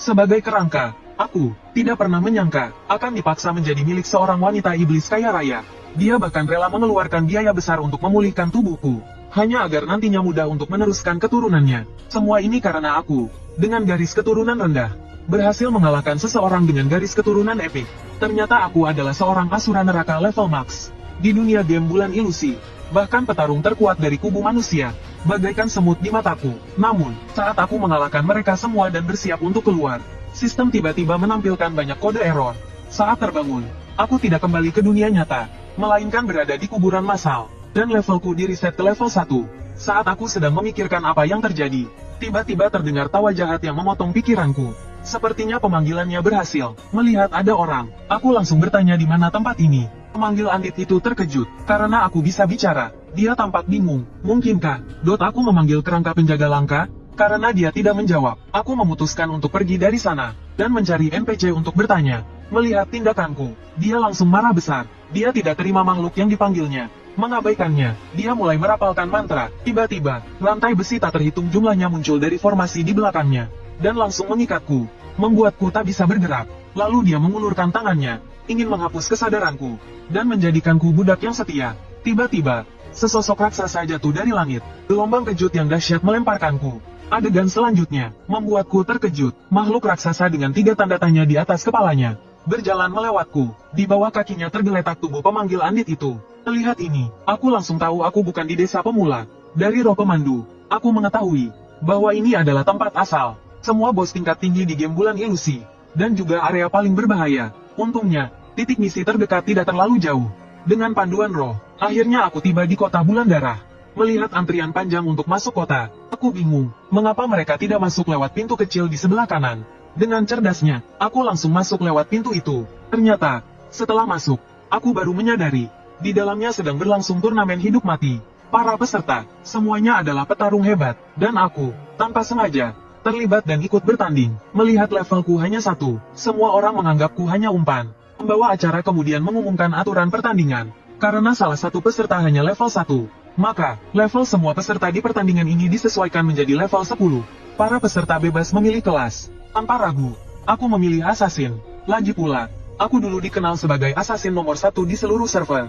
Sebagai kerangka, aku tidak pernah menyangka akan dipaksa menjadi milik seorang wanita iblis kaya raya. Dia bahkan rela mengeluarkan biaya besar untuk memulihkan tubuhku, hanya agar nantinya mudah untuk meneruskan keturunannya. Semua ini karena aku, dengan garis keturunan rendah, berhasil mengalahkan seseorang dengan garis keturunan epik. Ternyata aku adalah seorang asura neraka level max. Di dunia game bulan ilusi, bahkan petarung terkuat dari kubu manusia, bagaikan semut di mataku. Namun, saat aku mengalahkan mereka semua dan bersiap untuk keluar, sistem tiba-tiba menampilkan banyak kode error. Saat terbangun, aku tidak kembali ke dunia nyata, melainkan berada di kuburan massal, dan levelku di reset ke level 1. Saat aku sedang memikirkan apa yang terjadi, tiba-tiba terdengar tawa jahat yang memotong pikiranku. Sepertinya pemanggilannya berhasil. Melihat ada orang, aku langsung bertanya di mana tempat ini. Pemanggil Andit itu terkejut, karena aku bisa bicara. Dia tampak bingung. Mungkinkah aku memanggil kerangka penjaga langka? Karena dia tidak menjawab, aku memutuskan untuk pergi dari sana, dan mencari NPC untuk bertanya. Melihat tindakanku, dia langsung marah besar. Dia tidak terima makhluk yang dipanggilnya. Mengabaikannya, dia mulai merapalkan mantra. Tiba-tiba, rantai besi tak terhitung jumlahnya muncul dari formasi di belakangnya, dan langsung mengikatku, membuatku tak bisa bergerak. Lalu dia mengulurkan tangannya, ingin menghapus kesadaranku, dan menjadikanku budak yang setia. Tiba-tiba, sesosok raksasa jatuh dari langit. Gelombang kejut yang dahsyat melemparkanku. Adegan selanjutnya, membuatku terkejut. Makhluk raksasa dengan 3 tanda tanya di atas kepalanya, berjalan melewatku. Di bawah kakinya tergeletak tubuh pemanggil Andit itu. Melihat ini, aku langsung tahu aku bukan di desa pemula. Dari roh pemandu, aku mengetahui bahwa ini adalah tempat asal semua bos tingkat tinggi di game bulan ilusi, dan juga area paling berbahaya. Untungnya, titik misi terdekat tidak terlalu jauh. Dengan panduan roh, akhirnya aku tiba di kota bulan darah. Melihat antrian panjang untuk masuk kota, aku bingung, mengapa mereka tidak masuk lewat pintu kecil di sebelah kanan. Dengan cerdasnya, aku langsung masuk lewat pintu itu. Ternyata, setelah masuk, aku baru menyadari, di dalamnya sedang berlangsung turnamen hidup mati. Para peserta, semuanya adalah petarung hebat, dan aku, tanpa sengaja, terlibat dan ikut bertanding. Melihat levelku hanya 1, semua orang menganggapku hanya umpan. Pembawa acara kemudian mengumumkan aturan pertandingan. Karena salah satu peserta hanya level 1, maka, level semua peserta di pertandingan ini disesuaikan menjadi level 10. Para peserta bebas memilih kelas. Tanpa ragu, aku memilih assassin. Lagi pula, aku dulu dikenal sebagai assassin nomor 1 di seluruh server.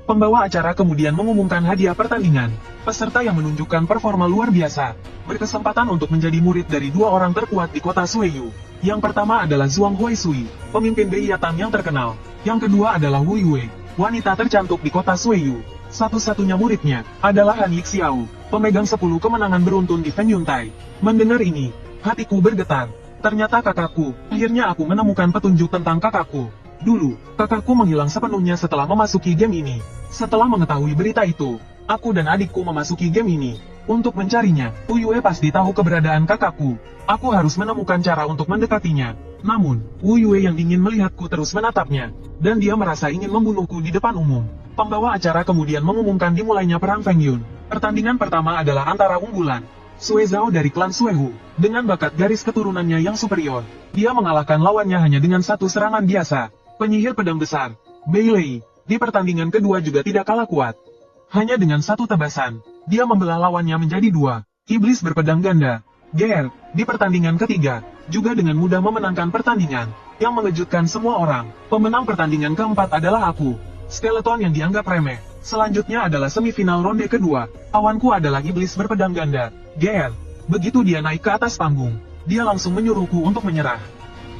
Pembawa acara kemudian mengumumkan hadiah pertandingan. Peserta yang menunjukkan performa luar biasa, berkesempatan untuk menjadi murid dari 2 orang terkuat di kota Sueyu. Yang pertama adalah Zhuang Huisui, pemimpin Beiyatan yang terkenal. Yang kedua adalah Wu Yue, wanita tercantik di kota Sueyu. Satu-satunya muridnya adalah Han Yixiao, pemegang 10 kemenangan beruntun di Feng Yuntai. Mendengar ini, hatiku bergetar. Ternyata kakakku. Akhirnya aku menemukan petunjuk tentang kakakku. Dulu, kakakku menghilang sepenuhnya setelah memasuki game ini. Setelah mengetahui berita itu, aku dan adikku memasuki game ini. Untuk mencarinya, Wu Yue pasti tahu keberadaan kakakku. Aku harus menemukan cara untuk mendekatinya. Namun, Wu Yue yang dingin melihatku terus menatapnya, dan dia merasa ingin membunuhku di depan umum. Pembawa acara kemudian mengumumkan dimulainya perang Feng Yun. Pertandingan pertama adalah antara unggulan Sue Zhao dari klan Suehu, dengan bakat garis keturunannya yang superior. Dia mengalahkan lawannya hanya dengan 1 serangan biasa. Penyihir pedang besar, Bei Lei, di pertandingan kedua juga tidak kalah kuat. Hanya dengan 1 tebasan, dia membelah lawannya menjadi 2. Iblis berpedang ganda, GR, di pertandingan ketiga, juga dengan mudah memenangkan pertandingan. Yang mengejutkan semua orang, pemenang pertandingan keempat adalah aku, Skeleton yang dianggap remeh. Selanjutnya adalah semifinal ronde kedua. Lawanku adalah iblis berpedang ganda, GR. Begitu dia naik ke atas panggung, dia langsung menyuruhku untuk menyerah.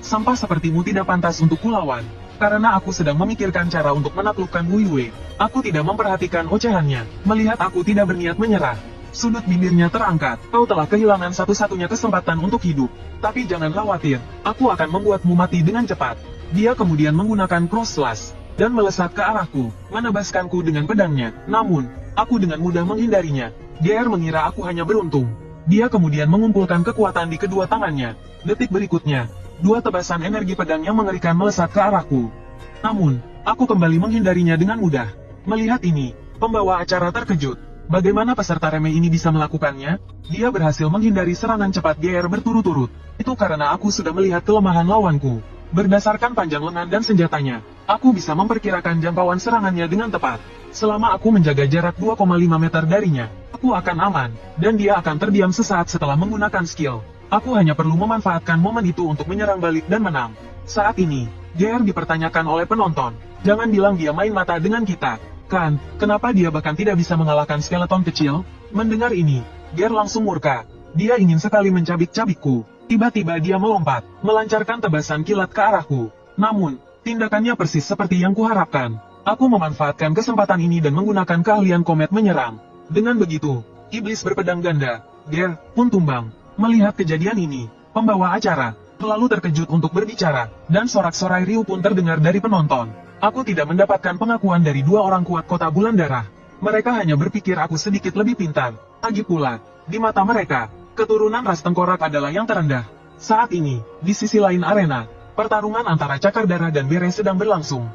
Sampah sepertimu tidak pantas untuk kulawan. Karena aku sedang memikirkan cara untuk menaklukkan Wu Yue, aku tidak memperhatikan ocehannya. Melihat aku tidak berniat menyerah, sudut bibirnya terangkat. Kau telah kehilangan satu-satunya kesempatan untuk hidup. Tapi jangan khawatir, aku akan membuatmu mati dengan cepat. Dia kemudian menggunakan cross slash dan melesat ke arahku, menebaskanku dengan pedangnya. Namun, aku dengan mudah menghindarinya. GR mengira aku hanya beruntung. Dia kemudian mengumpulkan kekuatan di kedua tangannya. Detik berikutnya, 2 tebasan energi pedang yang mengerikan melesat ke arahku. Namun, aku kembali menghindarinya dengan mudah. Melihat ini, pembawa acara terkejut. Bagaimana peserta remeh ini bisa melakukannya? Dia berhasil menghindari serangan cepat GR berturut-turut. Itu karena aku sudah melihat kelemahan lawanku. Berdasarkan panjang lengan dan senjatanya, aku bisa memperkirakan jangkauan serangannya dengan tepat. Selama aku menjaga jarak 2,5 meter darinya, aku akan aman, dan dia akan terdiam sesaat setelah menggunakan skill. Aku hanya perlu memanfaatkan momen itu untuk menyerang balik dan menang. Saat ini, GR dipertanyakan oleh penonton. Jangan bilang dia main mata dengan kita. Kan, kenapa dia bahkan tidak bisa mengalahkan skeleton kecil? Mendengar ini, GR langsung murka. Dia ingin sekali mencabik-cabikku. Tiba-tiba dia melompat, melancarkan tebasan kilat ke arahku. Namun, tindakannya persis seperti yang kuharapkan. Aku memanfaatkan kesempatan ini dan menggunakan keahlian komet menyerang. Dengan begitu, iblis berpedang ganda, GR, pun tumbang. Melihat kejadian ini, pembawa acara terlalu terkejut untuk berbicara, dan sorak-sorai riuh pun terdengar dari penonton. Aku tidak mendapatkan pengakuan dari dua orang kuat kota bulan darah. Mereka hanya berpikir aku sedikit lebih pintar. Lagi pula, di mata mereka, keturunan ras tengkorak adalah yang terendah. Saat ini, di sisi lain arena, pertarungan antara Cakar Darah dan Bere sedang berlangsung.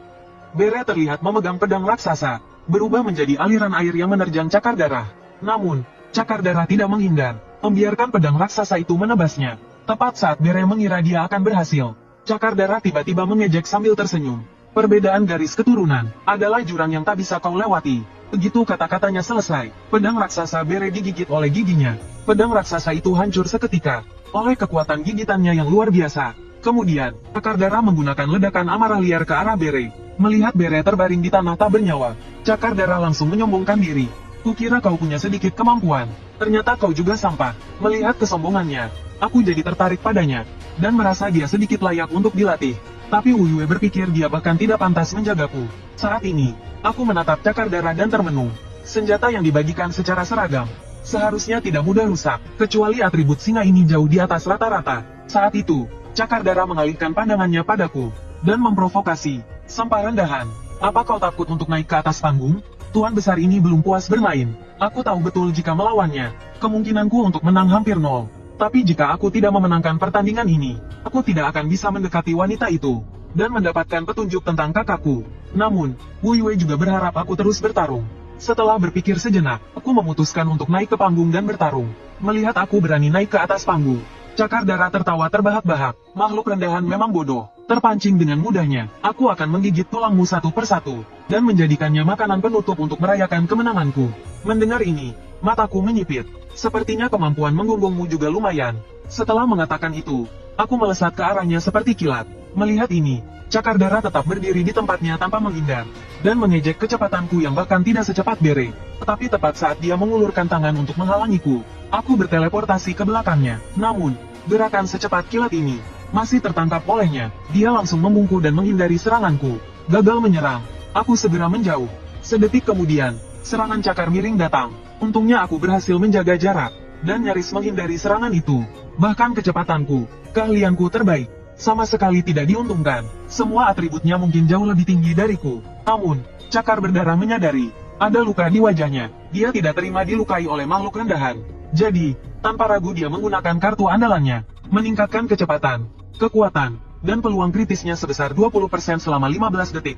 Bere terlihat memegang pedang raksasa, berubah menjadi aliran air yang menerjang Cakar Darah. Namun, Cakar Darah tidak menghindar, membiarkan pedang raksasa itu menebasnya. Tepat saat Bere mengira dia akan berhasil, Cakar Darah tiba-tiba mengejek sambil tersenyum. Perbedaan garis keturunan adalah jurang yang tak bisa kau lewati. Begitu kata-katanya selesai, pedang raksasa Bere digigit oleh giginya. Pedang raksasa itu hancur seketika, oleh kekuatan gigitannya yang luar biasa. Kemudian, Cakar Darah menggunakan ledakan amarah liar ke arah Bere. Melihat Bere terbaring di tanah tak bernyawa, Cakar Darah langsung menyombongkan diri. Kukira kau punya sedikit kemampuan, ternyata kau juga sampah. Melihat kesombongannya, aku jadi tertarik padanya, dan merasa dia sedikit layak untuk dilatih. Tapi Wu Yue berpikir dia bahkan tidak pantas menjagaku. Saat ini, aku menatap Cakar Darah dan termenung. Senjata yang dibagikan secara seragam seharusnya tidak mudah rusak, kecuali atribut singa ini jauh di atas rata-rata. Saat itu, Cakar Darah mengalihkan pandangannya padaku, dan memprovokasi. Sampah rendahan, apa kau takut untuk naik ke atas panggung? Tuan besar ini belum puas bermain. Aku tahu betul jika melawannya, kemungkinanku untuk menang hampir nol. Tapi jika aku tidak memenangkan pertandingan ini, aku tidak akan bisa mendekati wanita itu, dan mendapatkan petunjuk tentang kakakku. Namun, Wu Yue juga berharap aku terus bertarung. Setelah berpikir sejenak, aku memutuskan untuk naik ke panggung dan bertarung. Melihat aku berani naik ke atas panggung, Cakar Darah tertawa terbahak-bahak. Makhluk rendahan memang bodoh. Terpancing dengan mudahnya, aku akan menggigit tulangmu satu persatu, dan menjadikannya makanan penutup untuk merayakan kemenanganku. Mendengar ini, mataku menyipit. Sepertinya kemampuan menggonggongmu juga lumayan. Setelah mengatakan itu, aku melesat ke arahnya seperti kilat. Melihat ini, Cakar Darah tetap berdiri di tempatnya tanpa menghindar, dan mengejek kecepatanku yang bahkan tidak secepat Bere. Tetapi tepat saat dia mengulurkan tangan untuk menghalangiku, aku berteleportasi ke belakangnya. Namun, gerakan secepat kilat ini masih tertangkap olehnya. Dia langsung membungkuk dan menghindari seranganku. Gagal menyerang, aku segera menjauh. Sedetik kemudian, serangan cakar miring datang. Untungnya aku berhasil menjaga jarak, dan nyaris menghindari serangan itu. Bahkan kecepatanku, keahlianku terbaik, sama sekali tidak diuntungkan. Semua atributnya mungkin jauh lebih tinggi dariku. Namun, Cakar Berdarah menyadari, ada luka di wajahnya. Dia tidak terima dilukai oleh makhluk rendahan. Jadi, tanpa ragu dia menggunakan kartu andalannya, meningkatkan kecepatan, kekuatan, dan peluang kritisnya sebesar 20% selama 15 detik.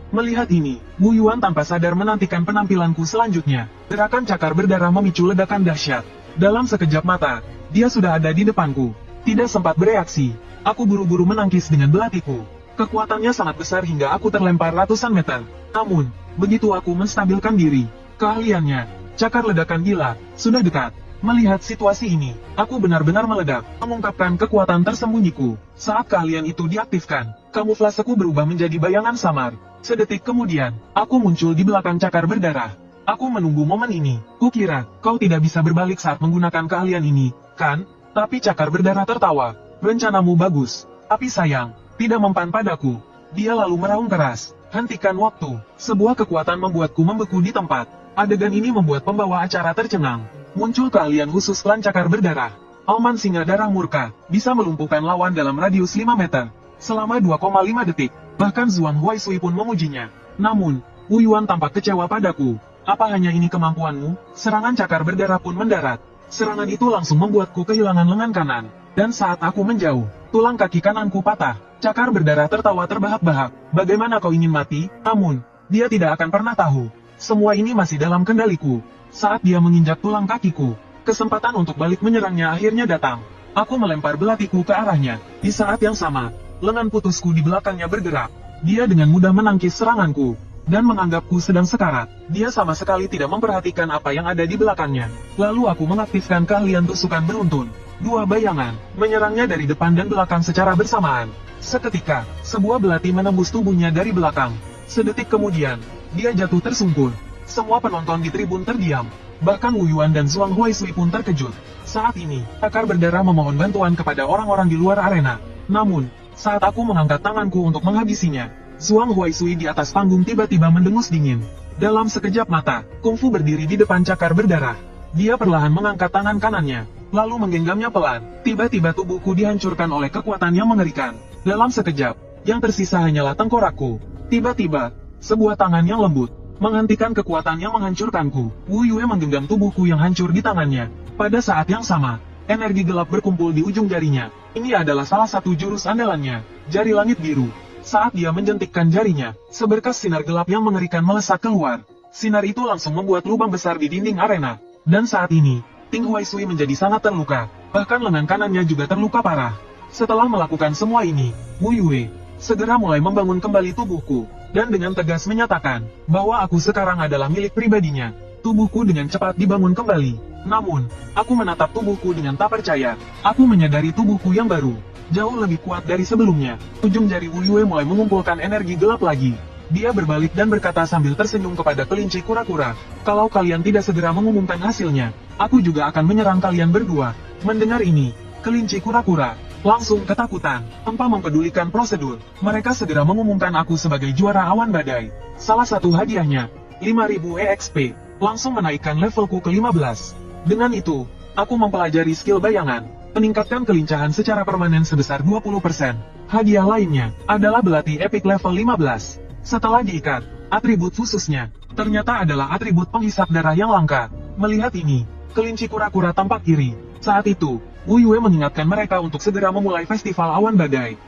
Melihat ini, Wu Yuan tanpa sadar menantikan penampilanku selanjutnya. Gerakan Cakar Berdarah memicu ledakan dahsyat. Dalam sekejap mata, dia sudah ada di depanku. Tidak sempat bereaksi, aku buru-buru menangkis dengan belatiku. Kekuatannya sangat besar hingga aku terlempar ratusan meter. Namun, begitu aku menstabilkan diri, keahliannya, Cakar Ledakan Gila, sudah dekat. Melihat situasi ini, aku benar-benar meledak, mengungkapkan kekuatan tersembunyiku. Saat keahlian itu diaktifkan, kamuflaseku berubah menjadi bayangan samar. Sedetik kemudian, aku muncul di belakang Cakar Berdarah. Aku menunggu momen ini. Kukira, kau tidak bisa berbalik saat menggunakan keahlian ini, kan? Tapi Cakar Berdarah tertawa. Rencanamu bagus, tapi sayang, tidak mempan padaku. Dia lalu meraung keras. Hentikan waktu. Sebuah kekuatan membuatku membeku di tempat. Adegan ini membuat pembawa acara tercengang. Muncul keahlian khusus klan Cakar Berdarah. Auman Singa Darah Murka, bisa melumpuhkan lawan dalam radius 5 meter. Selama 2,5 detik, bahkan Zuang Huaisui pun memujinya. Namun, Wu Yuan tampak kecewa padaku. Apa hanya ini kemampuanmu? Serangan Cakar Berdarah pun mendarat. Serangan itu langsung membuatku kehilangan lengan kanan. Dan saat aku menjauh, tulang kaki kananku patah. Cakar Berdarah tertawa terbahak-bahak. Bagaimana kau ingin mati? Namun, dia tidak akan pernah tahu. Semua ini masih dalam kendaliku. Saat dia menginjak tulang kakiku, kesempatan untuk balik menyerangnya akhirnya datang. Aku melempar belatiku ke arahnya. Di saat yang sama, lengan putusku di belakangnya bergerak. Dia dengan mudah menangkis seranganku, dan menganggapku sedang sekarat. Dia sama sekali tidak memperhatikan apa yang ada di belakangnya. Lalu aku mengaktifkan keahlian tusukan beruntun. Dua bayangan menyerangnya dari depan dan belakang secara bersamaan. Seketika, sebuah belati menembus tubuhnya dari belakang. Sedetik kemudian, dia jatuh tersungkur. Semua penonton di tribun terdiam. Bahkan Wu Yuan dan Zhuang Huaisui pun terkejut. Saat ini, Akar berdarah memohon bantuan kepada orang-orang di luar arena. Namun, saat aku mengangkat tanganku untuk menghabisinya, Zhuang Huaisui di atas panggung tiba-tiba mendengus dingin. Dalam sekejap mata, Kung Fu berdiri di depan Cakar berdarah. Dia perlahan mengangkat tangan kanannya, lalu menggenggamnya pelan. Tiba-tiba tubuhku dihancurkan oleh kekuatan yang mengerikan. Dalam sekejap, yang tersisa hanyalah tengkorakku. Tiba-tiba, sebuah tangan yang lembut menghentikan kekuatan yang menghancurkanku. Wu Yue menggenggam tubuhku yang hancur di tangannya. Pada saat yang sama, energi gelap berkumpul di ujung jarinya. Ini adalah salah satu jurus andalannya, jari langit biru. Saat dia menjentikkan jarinya, seberkas sinar gelap yang mengerikan melesat keluar. Sinar itu langsung membuat lubang besar di dinding arena. Dan saat ini, Ting Huaisui menjadi sangat terluka, bahkan lengan kanannya juga terluka parah. Setelah melakukan semua ini, Wu Yue segera mulai membangun kembali tubuhku, dan dengan tegas menyatakan bahwa aku sekarang adalah milik pribadinya. Tubuhku dengan cepat dibangun kembali. Namun, aku menatap tubuhku dengan tak percaya. Aku menyadari tubuhku yang baru jauh lebih kuat dari sebelumnya. Ujung jari Wu Yue mulai mengumpulkan energi gelap lagi. Dia berbalik dan berkata sambil tersenyum kepada kelinci kura-kura, "Kalau kalian tidak segera mengumumkan hasilnya, aku juga akan menyerang kalian berdua." Mendengar ini, kelinci kura-kura langsung ketakutan. Tanpa mempedulikan prosedur, mereka segera mengumumkan aku sebagai juara awan badai. Salah satu hadiahnya, 5000 EXP, langsung menaikkan levelku ke 15. Dengan itu, aku mempelajari skill bayangan, meningkatkan kelincahan secara permanen sebesar 20%. Hadiah lainnya adalah belati epic level 15. Setelah diikat, atribut khususnya ternyata adalah atribut penghisap darah yang langka. Melihat ini, kelinci kura-kura tampak iri. Saat itu, Wu Yue mengingatkan mereka untuk segera memulai festival awan badai.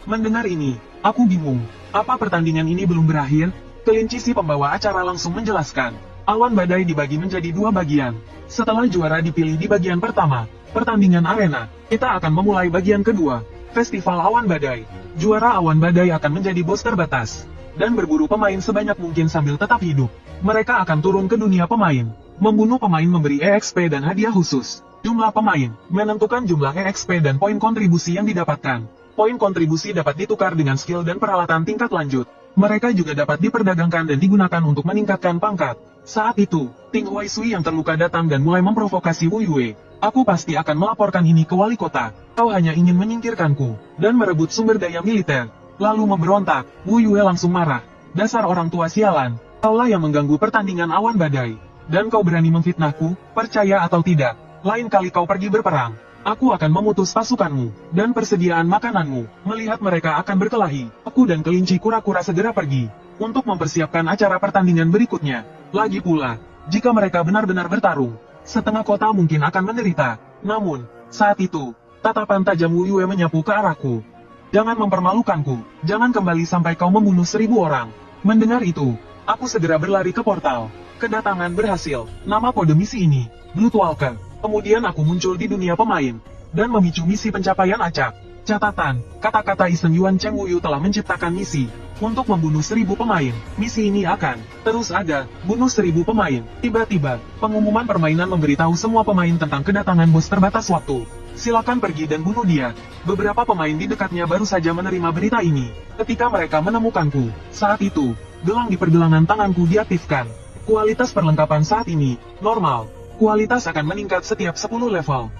Mendengar ini, aku bingung. Apa pertandingan ini belum berakhir? Kelinci si pembawa acara langsung menjelaskan. Awan badai dibagi menjadi dua bagian. Setelah juara dipilih di bagian pertama, pertandingan arena, kita akan memulai bagian kedua, festival awan badai. Juara awan badai akan menjadi bos terbatas, dan berburu pemain sebanyak mungkin sambil tetap hidup. Mereka akan turun ke dunia pemain, membunuh pemain memberi EXP dan hadiah khusus. Jumlah pemain menentukan jumlah EXP dan poin kontribusi yang didapatkan. Poin kontribusi dapat ditukar dengan skill dan peralatan tingkat lanjut. Mereka juga dapat diperdagangkan dan digunakan untuk meningkatkan pangkat. Saat itu, Ting Huaisui yang terluka datang dan mulai memprovokasi Wu Yue. "Aku pasti akan melaporkan ini ke wali kota. Kau hanya ingin menyingkirkanku dan merebut sumber daya militer." Lalu memberontak. Wu Yue langsung marah. "Dasar orang tua sialan, kaulah yang mengganggu pertandingan awan badai. Dan kau berani memfitnahku, percaya atau tidak. Lain kali kau pergi berperang, aku akan memutus pasukanmu dan persediaan makananmu." Melihat mereka akan berkelahi, aku dan kelinci kura-kura segera pergi untuk mempersiapkan acara pertandingan berikutnya. Lagi pula, jika mereka benar-benar bertarung, setengah kota mungkin akan menderita. Namun, saat itu, tatapan tajam Wu Yue menyapu ke arahku. "Jangan mempermalukanku, jangan kembali sampai kau membunuh 1000 orang." Mendengar itu, aku segera berlari ke portal. Kedatangan berhasil. Nama kode misi ini, Blood Walker. Kemudian aku muncul di dunia pemain, dan memicu misi pencapaian acak. Catatan, kata-kata Isen Yuan Cheng Wuyu telah menciptakan misi, untuk membunuh 1000 pemain. Misi ini akan terus ada, bunuh 1000 pemain. Tiba-tiba, pengumuman permainan memberitahu semua pemain tentang kedatangan bos terbatas waktu. "Silakan pergi dan bunuh dia." Beberapa pemain di dekatnya baru saja menerima berita ini. Ketika mereka menemukanku, saat itu, gelang di pergelangan tanganku diaktifkan. Kualitas perlengkapan saat ini, normal. Kualitas akan meningkat setiap 10 level.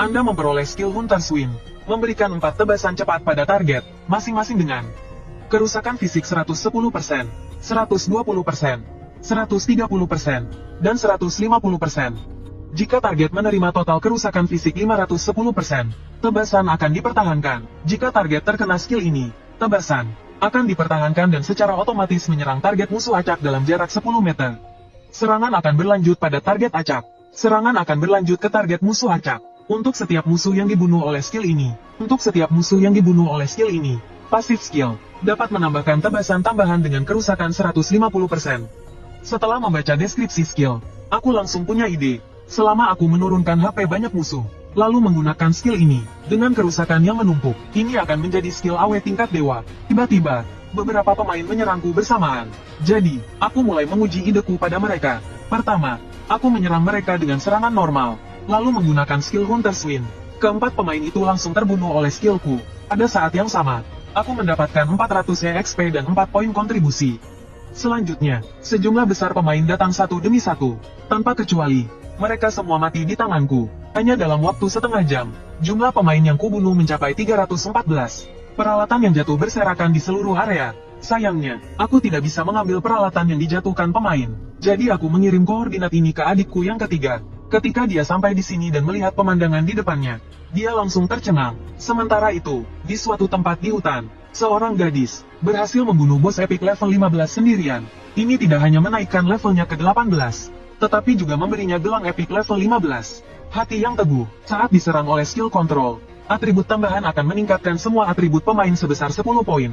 Anda memperoleh skill Hunter's Wind, memberikan 4 tebasan cepat pada target, masing-masing dengan kerusakan fisik 110%, 120%, 130%, dan 150%. Jika target menerima total kerusakan fisik 510%, tebasan akan dipertahankan. Jika target terkena skill ini, tebasan akan dipertahankan dan secara otomatis menyerang target musuh acak dalam jarak 10 meter. Serangan akan berlanjut pada target acak. Serangan akan berlanjut ke target musuh acak. Untuk setiap musuh yang dibunuh oleh skill ini, pasif skill dapat menambahkan tebasan tambahan dengan kerusakan 150%. Setelah membaca deskripsi skill, aku langsung punya ide. Selama aku menurunkan HP banyak musuh, lalu menggunakan skill ini, dengan kerusakan yang menumpuk, ini akan menjadi skill AW tingkat dewa. Tiba-tiba, beberapa pemain menyerangku bersamaan. Jadi, aku mulai menguji ideku pada mereka. Pertama, aku menyerang mereka dengan serangan normal, lalu menggunakan skill Hunter's Wind. Keempat pemain itu langsung terbunuh oleh skillku. Pada saat yang sama, aku mendapatkan 400 EXP dan 4 poin kontribusi. Selanjutnya, sejumlah besar pemain datang satu demi satu, tanpa kecuali. Mereka semua mati di tanganku. Hanya dalam waktu setengah jam, jumlah pemain yang kubunuh mencapai 314. Peralatan yang jatuh berserakan di seluruh area. Sayangnya, aku tidak bisa mengambil peralatan yang dijatuhkan pemain. Jadi aku mengirim koordinat ini ke adikku yang ketiga. Ketika dia sampai di sini dan melihat pemandangan di depannya, dia langsung tercengang. Sementara itu, di suatu tempat di hutan, seorang gadis berhasil membunuh bos epic level 15 sendirian. Ini tidak hanya menaikkan levelnya ke 18, tetapi juga memberinya gelang epic level 15. Hati yang teguh, saat diserang oleh skill control, atribut tambahan akan meningkatkan semua atribut pemain sebesar 10 poin.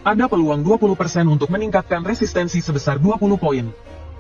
Ada peluang 20% untuk meningkatkan resistensi sebesar 20 poin.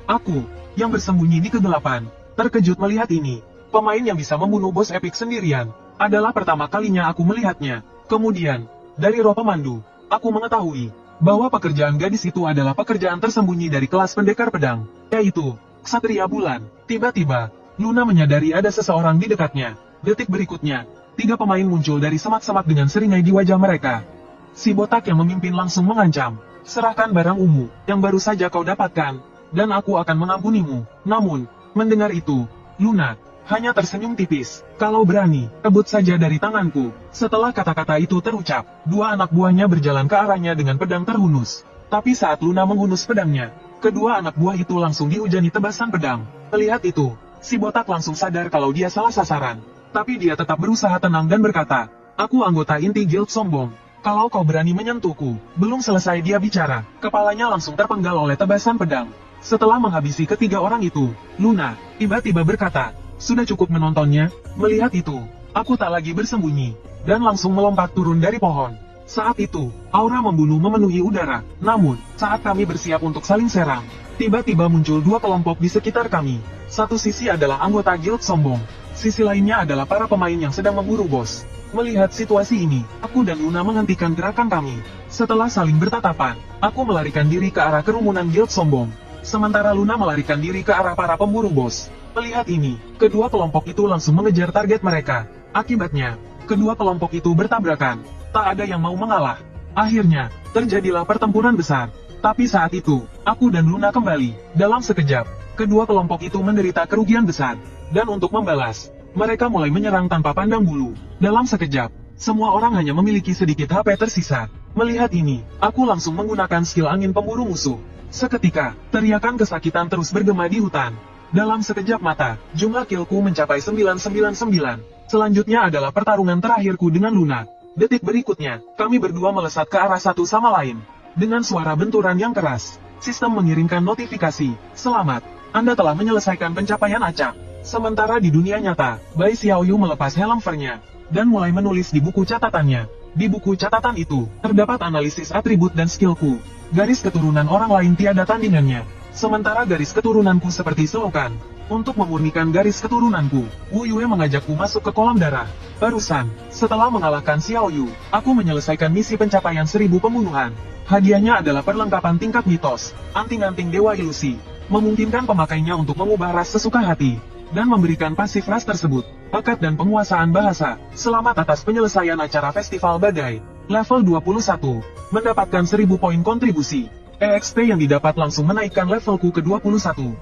Aku, yang bersembunyi di kegelapan, terkejut melihat ini. Pemain yang bisa membunuh bos epic sendirian, adalah pertama kalinya aku melihatnya. Kemudian, dari roh pemandu, aku mengetahui bahwa pekerjaan gadis itu adalah pekerjaan tersembunyi dari kelas pendekar pedang, yaitu Ksatria Bulan. Tiba-tiba, Luna menyadari ada seseorang di dekatnya. Detik berikutnya, 3 pemain muncul dari semak-semak dengan seringai di wajah mereka. Si botak yang memimpin langsung mengancam, "Serahkan barang ungu yang baru saja kau dapatkan, dan aku akan mengampunimu." Namun, mendengar itu, Luna hanya tersenyum tipis. "Kalau berani, rebut saja dari tanganku." Setelah kata-kata itu terucap, 2 anak buahnya berjalan ke arahnya dengan pedang terhunus. Tapi saat Luna menghunus pedangnya, kedua anak buah itu langsung dihujani tebasan pedang. Melihat itu, si botak langsung sadar kalau dia salah sasaran. Tapi dia tetap berusaha tenang dan berkata, "Aku anggota inti guild sombong. Kalau kau berani menyentuhku." Belum selesai dia bicara, kepalanya langsung terpenggal oleh tebasan pedang. Setelah menghabisi ketiga orang itu, Luna tiba-tiba berkata, "Sudah cukup menontonnya." Melihat itu, aku tak lagi bersembunyi, dan langsung melompat turun dari pohon. Saat itu, aura membunuh memenuhi udara. Namun, saat kami bersiap untuk saling serang, tiba-tiba muncul 2 kelompok di sekitar kami. Satu sisi adalah anggota guild sombong, sisi lainnya adalah para pemain yang sedang memburu bos. Melihat situasi ini, aku dan Luna menghentikan gerakan kami. Setelah saling bertatapan, aku melarikan diri ke arah kerumunan guild sombong. Sementara Luna melarikan diri ke arah para pemburu bos. Melihat ini, kedua kelompok itu langsung mengejar target mereka. Akibatnya, kedua kelompok itu bertabrakan. Tak ada yang mau mengalah. Akhirnya, terjadilah pertempuran besar. Tapi saat itu, aku dan Luna kembali. Dalam sekejap, kedua kelompok itu menderita kerugian besar. Dan untuk membalas, mereka mulai menyerang tanpa pandang bulu. Dalam sekejap, semua orang hanya memiliki sedikit HP tersisa. Melihat ini, aku langsung menggunakan skill angin pemburu musuh. Seketika, teriakan kesakitan terus bergema di hutan. Dalam sekejap mata, jumlah killku mencapai 999. Selanjutnya adalah pertarungan terakhirku dengan Luna. Detik berikutnya, kami berdua melesat ke arah satu sama lain. Dengan suara benturan yang keras, sistem mengirimkan notifikasi, "Selamat, Anda telah menyelesaikan pencapaian acak." Sementara di dunia nyata, Bai Xiaoyu melepas helm fur-nya, dan mulai menulis di buku catatannya. Di buku catatan itu, terdapat analisis atribut dan skillku. Garis keturunan orang lain tiada tandingannya. Sementara garis keturunanku seperti selokan. Untuk memurnikan garis keturunanku, Wu Yue mengajakku masuk ke kolam darah. Barusan, setelah mengalahkan Xiaoyu, aku menyelesaikan misi pencapaian 1000 pembunuhan. Hadiahnya adalah perlengkapan tingkat mitos, anting-anting dewa ilusi, memungkinkan pemakainya untuk mengubah ras sesuka hati, dan memberikan pasif ras tersebut, bakat dan penguasaan bahasa. Selamat atas penyelesaian acara Festival Badai. Level 21, mendapatkan 1000 poin kontribusi. EXP yang didapat langsung menaikkan levelku ke 21.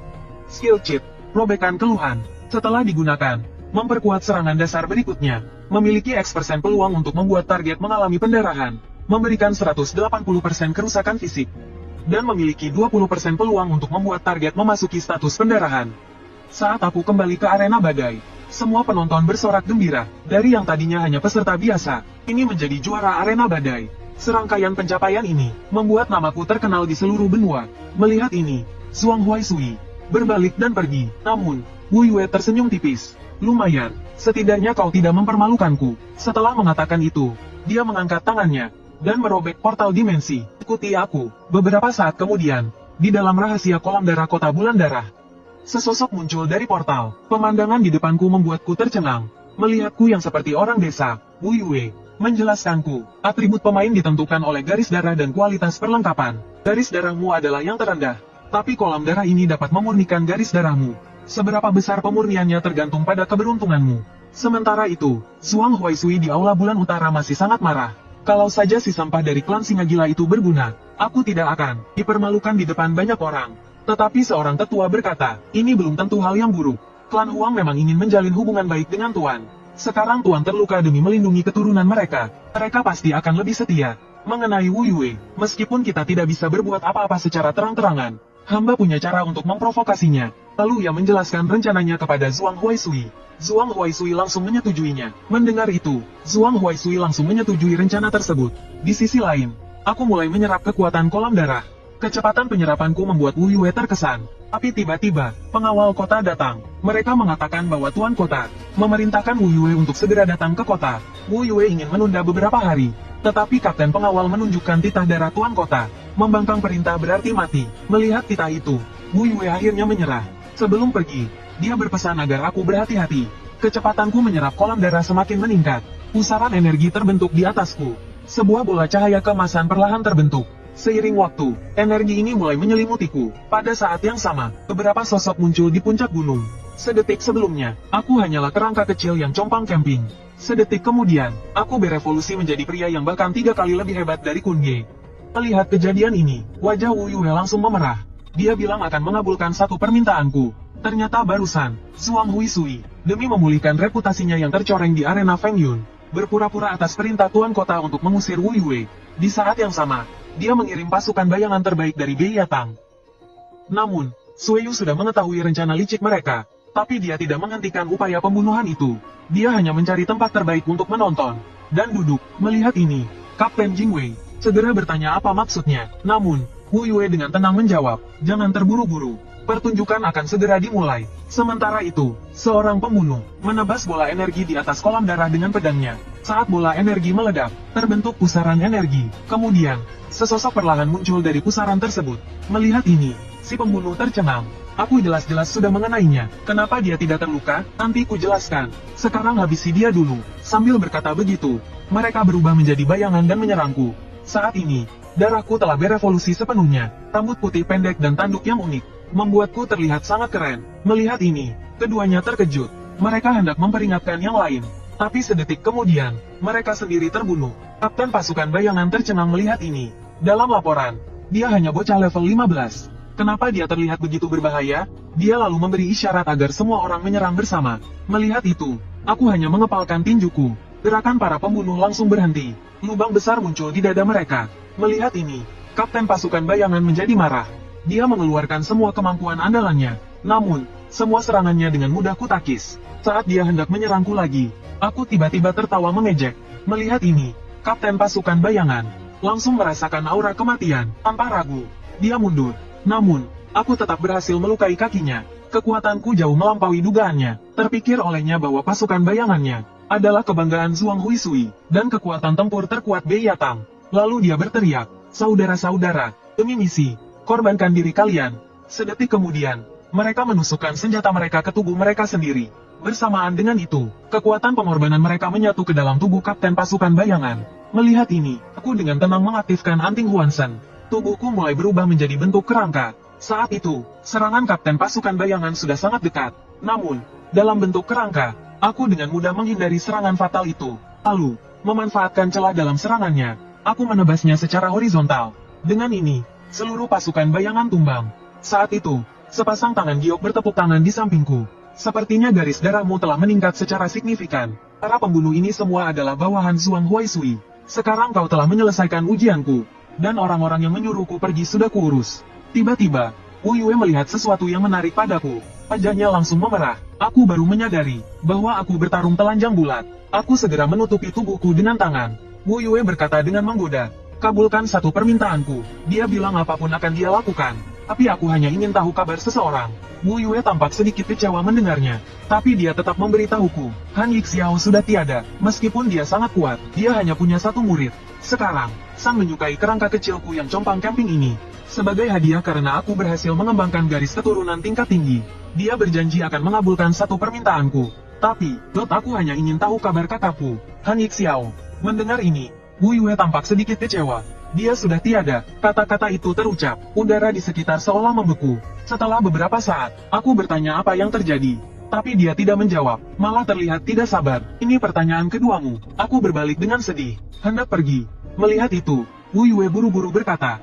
Skill cheat, robekan keluhan. Setelah digunakan, memperkuat serangan dasar berikutnya, memiliki X% peluang untuk membuat target mengalami pendarahan, memberikan 180% kerusakan fisik, dan memiliki 20% peluang untuk membuat target memasuki status pendarahan. Saat aku kembali ke arena badai, semua penonton bersorak gembira. Dari yang tadinya hanya peserta biasa, ini menjadi juara arena badai. Serangkaian pencapaian ini membuat namaku terkenal di seluruh benua. Melihat ini, Zhuang Huaisui berbalik dan pergi. Namun, Wu Yue tersenyum tipis. "Lumayan, setidaknya kau tidak mempermalukanku." Setelah mengatakan itu, dia mengangkat tangannya dan merobek portal dimensi. "Ikuti aku." Beberapa saat kemudian, di dalam rahasia kolam darah kota bulan darah, sesosok muncul dari portal. Pemandangan di depanku membuatku tercengang. Melihatku yang seperti orang desa, Wu Yue menjelaskanku, atribut pemain ditentukan oleh garis darah dan kualitas perlengkapan. Garis darahmu adalah yang terendah. Tapi kolam darah ini dapat memurnikan garis darahmu. Seberapa besar pemurniannya tergantung pada keberuntunganmu. Sementara itu, Zhuang Huaisui di Aula Bulan Utara masih sangat marah. Kalau saja si sampah dari klan singa gila itu berguna, aku tidak akan dipermalukan di depan banyak orang. Tetapi seorang tetua berkata, ini belum tentu hal yang buruk. Klan Huang memang ingin menjalin hubungan baik dengan Tuan. Sekarang Tuan terluka demi melindungi keturunan mereka. Mereka pasti akan lebih setia. Mengenai Wu Yue, meskipun kita tidak bisa berbuat apa-apa secara terang-terangan, hamba punya cara untuk memprovokasinya. Lalu ia menjelaskan rencananya kepada Zhuang Huaisui. Zhuang Huaisui langsung menyetujuinya. Mendengar itu, Zhuang Huaisui langsung menyetujui rencana tersebut. Di sisi lain, aku mulai menyerap kekuatan kolam darah. Kecepatan penyerapanku membuat Wu Yue terkesan. Tapi tiba-tiba, pengawal kota datang. Mereka mengatakan bahwa Tuan Kota memerintahkan Wu Yue untuk segera datang ke kota. Wu Yue ingin menunda beberapa hari. Tetapi kapten pengawal menunjukkan titah darah Tuan Kota. Membangkang perintah berarti mati. Melihat titah itu, Wu Yue akhirnya menyerah. Sebelum pergi, dia berpesan agar aku berhati-hati. Kecepatanku menyerap kolam darah semakin meningkat. Pusaran energi terbentuk di atasku. Sebuah bola cahaya keemasan perlahan terbentuk. Seiring waktu, energi ini mulai menyelimutiku. Pada saat yang sama, beberapa sosok muncul di puncak gunung. Sedetik sebelumnya, aku hanyalah kerangka kecil yang compang camping. Sedetik kemudian, aku berevolusi menjadi pria yang bahkan 3 kali lebih hebat dari Kun Ye. Melihat kejadian ini, wajah Wu Yue langsung memerah. Dia bilang akan mengabulkan satu permintaanku. Ternyata barusan, Zhuang Huaisui, demi memulihkan reputasinya yang tercoreng di arena Feng Yun, berpura-pura atas perintah Tuan Kota untuk mengusir Wu Yue. Di saat yang sama, dia mengirim pasukan bayangan terbaik dari Beiyatang. Namun, Sui Yu sudah mengetahui rencana licik mereka, tapi dia tidak menghentikan upaya pembunuhan itu. Dia hanya mencari tempat terbaik untuk menonton, dan duduk. Melihat ini, Kapten Jingwei segera bertanya apa maksudnya. Namun, Wu Yue dengan tenang menjawab, jangan terburu-buru. Pertunjukan akan segera dimulai. Sementara itu, seorang pembunuh menebas bola energi di atas kolam darah dengan pedangnya. Saat bola energi meledak, terbentuk pusaran energi. Kemudian, sesosok perlahan muncul dari pusaran tersebut. Melihat ini, si pembunuh tercengang. Aku jelas-jelas sudah mengenainya. Kenapa dia tidak terluka? Nanti ku jelaskan. Sekarang habisi dia dulu. Sambil berkata begitu, mereka berubah menjadi bayangan dan menyerangku. Saat ini, darahku telah berevolusi sepenuhnya. Rambut putih pendek dan tanduk yang unik membuatku terlihat sangat keren. Melihat ini, keduanya terkejut. Mereka hendak memperingatkan yang lain. Tapi sedetik kemudian, mereka sendiri terbunuh. Kapten pasukan bayangan tercengang melihat ini. Dalam laporan, dia hanya bocah level 15. Kenapa dia terlihat begitu berbahaya? Dia lalu memberi isyarat agar semua orang menyerang bersama. Melihat itu, aku hanya mengepalkan tinjuku. Gerakan para pembunuh langsung berhenti. Lubang besar muncul di dada mereka. Melihat ini, Kapten pasukan bayangan menjadi marah. Dia mengeluarkan semua kemampuan andalannya. Namun, semua serangannya dengan mudah kutakis. Saat dia hendak menyerangku lagi, aku tiba-tiba tertawa mengejek. Melihat ini, Kapten pasukan bayangan langsung merasakan aura kematian. Tanpa ragu, dia mundur. Namun, aku tetap berhasil melukai kakinya. Kekuatanku jauh melampaui dugaannya. Terpikir olehnya bahwa pasukan bayangannya adalah kebanggaan Zhuang Huaisui dan kekuatan tempur terkuat Beiyatang. Lalu dia berteriak, saudara-saudara, demi misi, korbankan diri kalian. Sedetik kemudian, mereka menusukkan senjata mereka ke tubuh mereka sendiri. Bersamaan dengan itu, kekuatan pengorbanan mereka menyatu ke dalam tubuh Kapten pasukan bayangan. Melihat ini, aku dengan tenang mengaktifkan Anting Huansen. Tubuhku mulai berubah menjadi bentuk kerangka. Saat itu, serangan Kapten pasukan bayangan sudah sangat dekat. Namun, dalam bentuk kerangka, aku dengan mudah menghindari serangan fatal itu. Lalu, memanfaatkan celah dalam serangannya, aku menebasnya secara horizontal. Dengan ini, seluruh pasukan bayangan tumbang. Saat itu, sepasang tangan giok bertepuk tangan di sampingku. Sepertinya garis darahmu telah meningkat secara signifikan. Para pembunuh ini semua adalah bawahan Zhuang Huaisui. Sekarang kau telah menyelesaikan ujianku. Dan orang-orang yang menyuruhku pergi sudah kuurus. Tiba-tiba, Wu Yue melihat sesuatu yang menarik padaku. Wajahnya langsung memerah. Aku baru menyadari bahwa aku bertarung telanjang bulat. Aku segera menutupi tubuhku dengan tangan. Wu Yue berkata dengan menggoda, kabulkan satu permintaanku. Dia bilang apapun akan dia lakukan. Tapi aku hanya ingin tahu kabar seseorang. Wu Yue tampak sedikit kecewa mendengarnya. Tapi dia tetap memberitahuku, Han Yixiao sudah tiada. Meskipun dia sangat kuat, dia hanya punya satu murid. Sekarang, Sang menyukai kerangka kecilku yang compang camping ini. Sebagai hadiah karena aku berhasil mengembangkan garis keturunan tingkat tinggi, dia berjanji akan mengabulkan satu permintaanku. Tapi, aku hanya ingin tahu kabar kakakku, Han Yixiao. Mendengar ini, Wu Yue tampak sedikit kecewa. Dia sudah tiada. Kata-kata itu terucap. Udara di sekitar seolah membeku. Setelah beberapa saat, aku bertanya apa yang terjadi. Tapi dia tidak menjawab, malah terlihat tidak sabar. Ini pertanyaan keduamu. Aku berbalik dengan sedih. Hendak pergi. Melihat itu, Wu Yue buru-buru berkata.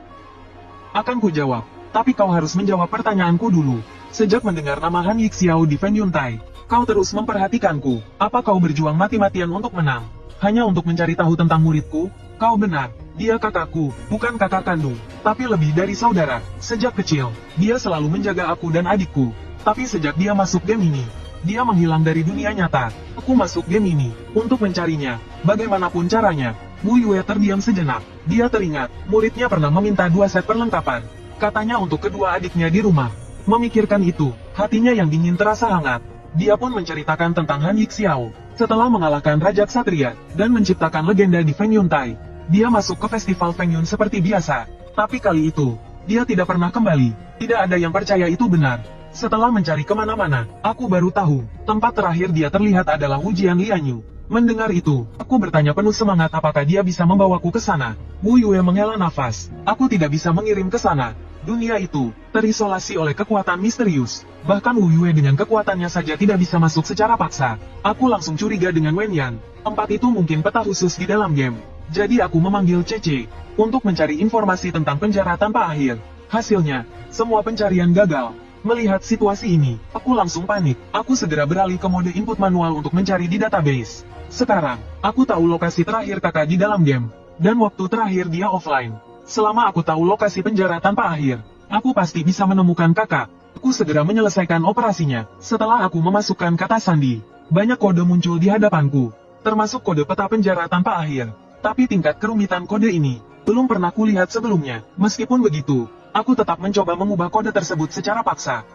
Akan ku jawab. Tapi kau harus menjawab pertanyaanku dulu. Sejak mendengar nama Han Yixiao di Feng Yuntai, kau terus memperhatikanku. Apa kau berjuang mati-matian untuk menang? Hanya untuk mencari tahu tentang muridku? Kau benar. Dia kakakku, bukan kakak kandung, tapi lebih dari saudara. Sejak kecil, dia selalu menjaga aku dan adikku. Tapi sejak dia masuk game ini, dia menghilang dari dunia nyata. Aku masuk game ini untuk mencarinya, bagaimanapun caranya. Wu Yue terdiam sejenak. Dia teringat, muridnya pernah meminta 2 set perlengkapan. Katanya untuk kedua adiknya di rumah. Memikirkan itu, hatinya yang dingin terasa hangat. Dia pun menceritakan tentang Han Yixiao. Setelah mengalahkan Raja Ksatria, dan menciptakan legenda di Feng Yuntai, dia masuk ke festival Feng Yun seperti biasa. Tapi kali itu, dia tidak pernah kembali. Tidak ada yang percaya itu benar. Setelah mencari kemana-mana, aku baru tahu, tempat terakhir dia terlihat adalah Wujian Lianyu. Mendengar itu, aku bertanya penuh semangat apakah dia bisa membawaku ke sana. Wu Yue menghela nafas. Aku tidak bisa mengirim ke sana. Dunia itu terisolasi oleh kekuatan misterius. Bahkan Wu Yue dengan kekuatannya saja tidak bisa masuk secara paksa. Aku langsung curiga dengan Wen Yan. Tempat itu mungkin peta khusus di dalam game. Jadi aku memanggil Cece untuk mencari informasi tentang penjara tanpa akhir. Hasilnya, semua pencarian gagal. Melihat situasi ini, aku langsung panik. Aku segera beralih ke mode input manual untuk mencari di database. Sekarang, aku tahu lokasi terakhir kakak di dalam game, dan waktu terakhir dia offline. Selama aku tahu lokasi penjara tanpa akhir, aku pasti bisa menemukan kakak. Aku segera menyelesaikan operasinya. Setelah aku memasukkan kata sandi, banyak kode muncul di hadapanku, termasuk kode peta penjara tanpa akhir. Tapi tingkat kerumitan kode ini belum pernah kulihat sebelumnya. Meskipun begitu, aku tetap mencoba mengubah kode tersebut secara paksa.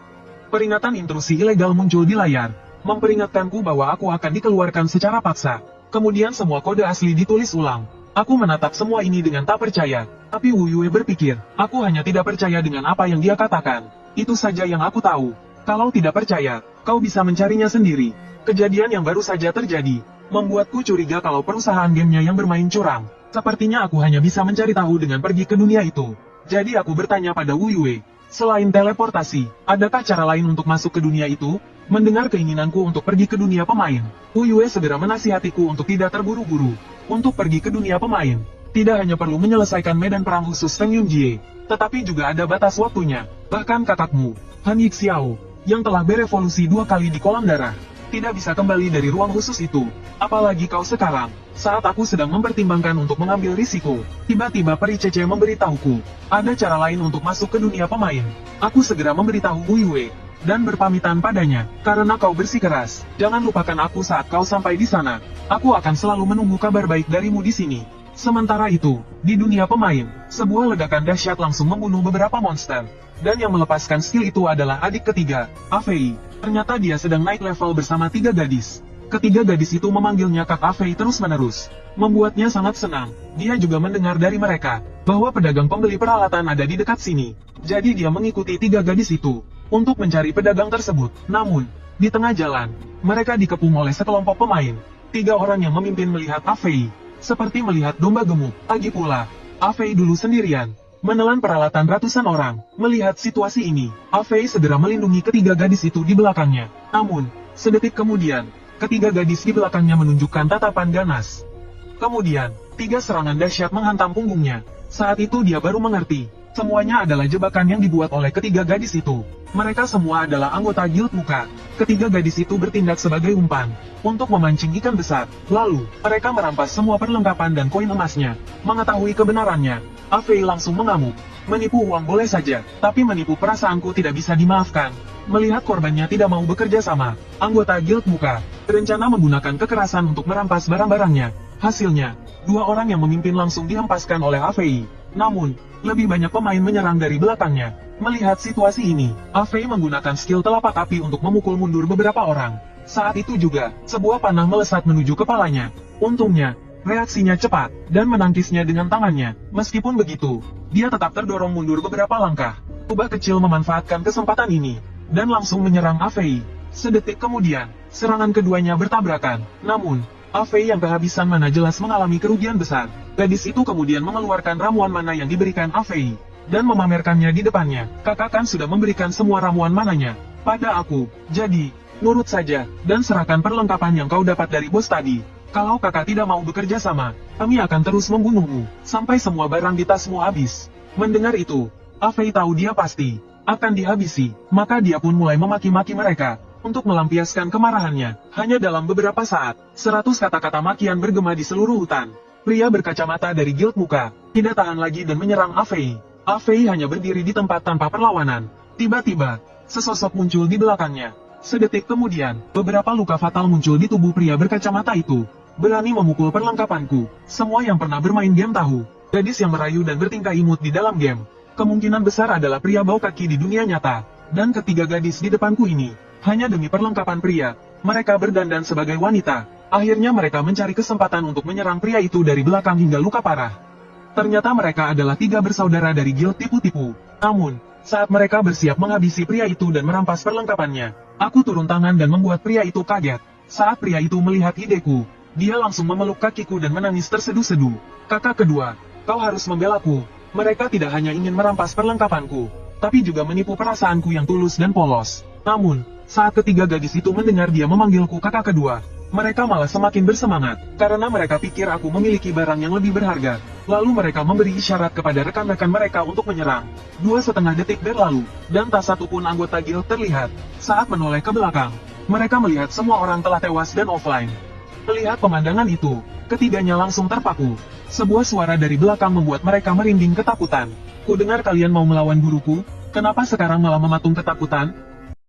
Peringatan intrusi ilegal muncul di layar, memperingatkanku bahwa aku akan dikeluarkan secara paksa. Kemudian semua kode asli ditulis ulang. Aku menatap semua ini dengan tak percaya. Tapi Wu Yue berpikir, aku hanya tidak percaya dengan apa yang dia katakan. Itu saja yang aku tahu. Kalau tidak percaya, kau bisa mencarinya sendiri. Kejadian yang baru saja terjadi membuatku curiga kalau perusahaan gamenya yang bermain curang. Sepertinya aku hanya bisa mencari tahu dengan pergi ke dunia itu. Jadi aku bertanya pada Wu Yue, selain teleportasi, adakah cara lain untuk masuk ke dunia itu? Mendengar keinginanku untuk pergi ke dunia pemain, Wu Yue segera menasihatiku untuk tidak terburu-buru. Untuk pergi ke dunia pemain, tidak hanya perlu menyelesaikan medan perang khusus Feng Yunjie, tetapi juga ada batas waktunya. Bahkan kakakmu, Han Yixiao, yang telah berevolusi 2 kali di kolam darah, tidak bisa kembali dari ruang khusus itu. Apalagi kau sekarang. Saat aku sedang mempertimbangkan untuk mengambil risiko, tiba-tiba Peri Cece memberitahuku, ada cara lain untuk masuk ke dunia pemain. Aku segera memberitahu Wu Yue, dan berpamitan padanya, karena kau bersikeras, jangan lupakan aku saat kau sampai di sana. Aku akan selalu menunggu kabar baik darimu di sini. Sementara itu, di dunia pemain, sebuah ledakan dahsyat langsung membunuh beberapa monster. Dan yang melepaskan skill itu adalah adik ketiga, Afei. Ternyata dia sedang naik level bersama 3 gadis. Ketiga gadis itu memanggilnya Kak Afei terus-menerus. Membuatnya sangat senang. Dia juga mendengar dari mereka, bahwa pedagang pembeli peralatan ada di dekat sini. Jadi dia mengikuti 3 gadis itu, untuk mencari pedagang tersebut. Namun, di tengah jalan, mereka dikepung oleh sekelompok pemain. 3 orang yang memimpin melihat Afei, seperti melihat domba gemuk. Lagi pula, Afei dulu sendirian, menelan peralatan ratusan orang. Melihat situasi ini, Afei segera melindungi ketiga gadis itu di belakangnya. Namun, sedetik kemudian, ketiga gadis di belakangnya menunjukkan tatapan ganas. Kemudian, 3 serangan dahsyat menghantam punggungnya. Saat itu dia baru mengerti, semuanya adalah jebakan yang dibuat oleh ketiga gadis itu. Mereka semua adalah anggota Guild Muka. Ketiga gadis itu bertindak sebagai umpan, untuk memancing ikan besar. Lalu, mereka merampas semua perlengkapan dan koin emasnya. Mengetahui kebenarannya, Afei langsung mengamuk. Menipu uang boleh saja, tapi menipu perasaanku tidak bisa dimaafkan. Melihat korbannya tidak mau bekerja sama, anggota Guild Muka berencana menggunakan kekerasan untuk merampas barang-barangnya. Hasilnya, 2 orang yang memimpin langsung dihempaskan oleh Afei. Namun, lebih banyak pemain menyerang dari belakangnya. Melihat situasi ini, Afei menggunakan skill telapak api untuk memukul mundur beberapa orang. Saat itu juga, sebuah panah melesat menuju kepalanya. Untungnya, reaksinya cepat, dan menangkisnya dengan tangannya. Meskipun begitu, dia tetap terdorong mundur beberapa langkah. Kubah kecil memanfaatkan kesempatan ini, dan langsung menyerang Afei. Sedetik kemudian, serangan keduanya bertabrakan. Namun, Afei yang kehabisan mana jelas mengalami kerugian besar. Gadis itu kemudian mengeluarkan ramuan mana yang diberikan Afei, dan memamerkannya di depannya. Kakak kan sudah memberikan semua ramuan mananya pada aku, jadi, nurut saja, dan serahkan perlengkapan yang kau dapat dari bos tadi. Kalau kakak tidak mau bekerja sama, kami akan terus membunuhmu, sampai semua barang di tasmu habis. Mendengar itu, Afei tahu dia pasti akan dihabisi, maka dia pun mulai memaki-maki mereka, untuk melampiaskan kemarahannya. Hanya dalam beberapa saat, 100 kata-kata makian bergema di seluruh hutan. Pria berkacamata dari Guild Muka tidak tahan lagi dan menyerang Afei. Afei hanya berdiri di tempat tanpa perlawanan. Tiba-tiba, sesosok muncul di belakangnya. Sedetik kemudian, beberapa luka fatal muncul di tubuh pria berkacamata itu. Berani memukul perlengkapanku. Semua yang pernah bermain game tahu, gadis yang merayu dan bertingkah imut di dalam game, kemungkinan besar adalah pria bau kaki di dunia nyata. Dan ketiga gadis di depanku ini, hanya demi perlengkapan pria, mereka berdandan sebagai wanita. Akhirnya mereka mencari kesempatan untuk menyerang pria itu dari belakang hingga luka parah. Ternyata mereka adalah 3 bersaudara dari Guild Tipu-Tipu. Namun, saat mereka bersiap menghabisi pria itu dan merampas perlengkapannya, aku turun tangan dan membuat pria itu kaget. Saat pria itu melihat ideku, dia langsung memeluk kakiku dan menangis terseduh-seduh. Kakak kedua, kau harus membelaku. Mereka tidak hanya ingin merampas perlengkapanku, tapi juga menipu perasaanku yang tulus dan polos. Namun, saat ketiga gadis itu mendengar dia memanggilku kakak kedua, mereka malah semakin bersemangat, karena mereka pikir aku memiliki barang yang lebih berharga. Lalu mereka memberi isyarat kepada rekan-rekan mereka untuk menyerang. 2,5 detik berlalu, dan tak satu pun anggota guild terlihat. Saat menoleh ke belakang, mereka melihat semua orang telah tewas dan offline. Melihat pemandangan itu, ketiganya langsung terpaku. Sebuah suara dari belakang membuat mereka merinding ketakutan. Ku dengar kalian mau melawan guruku, kenapa sekarang malah mematung ketakutan?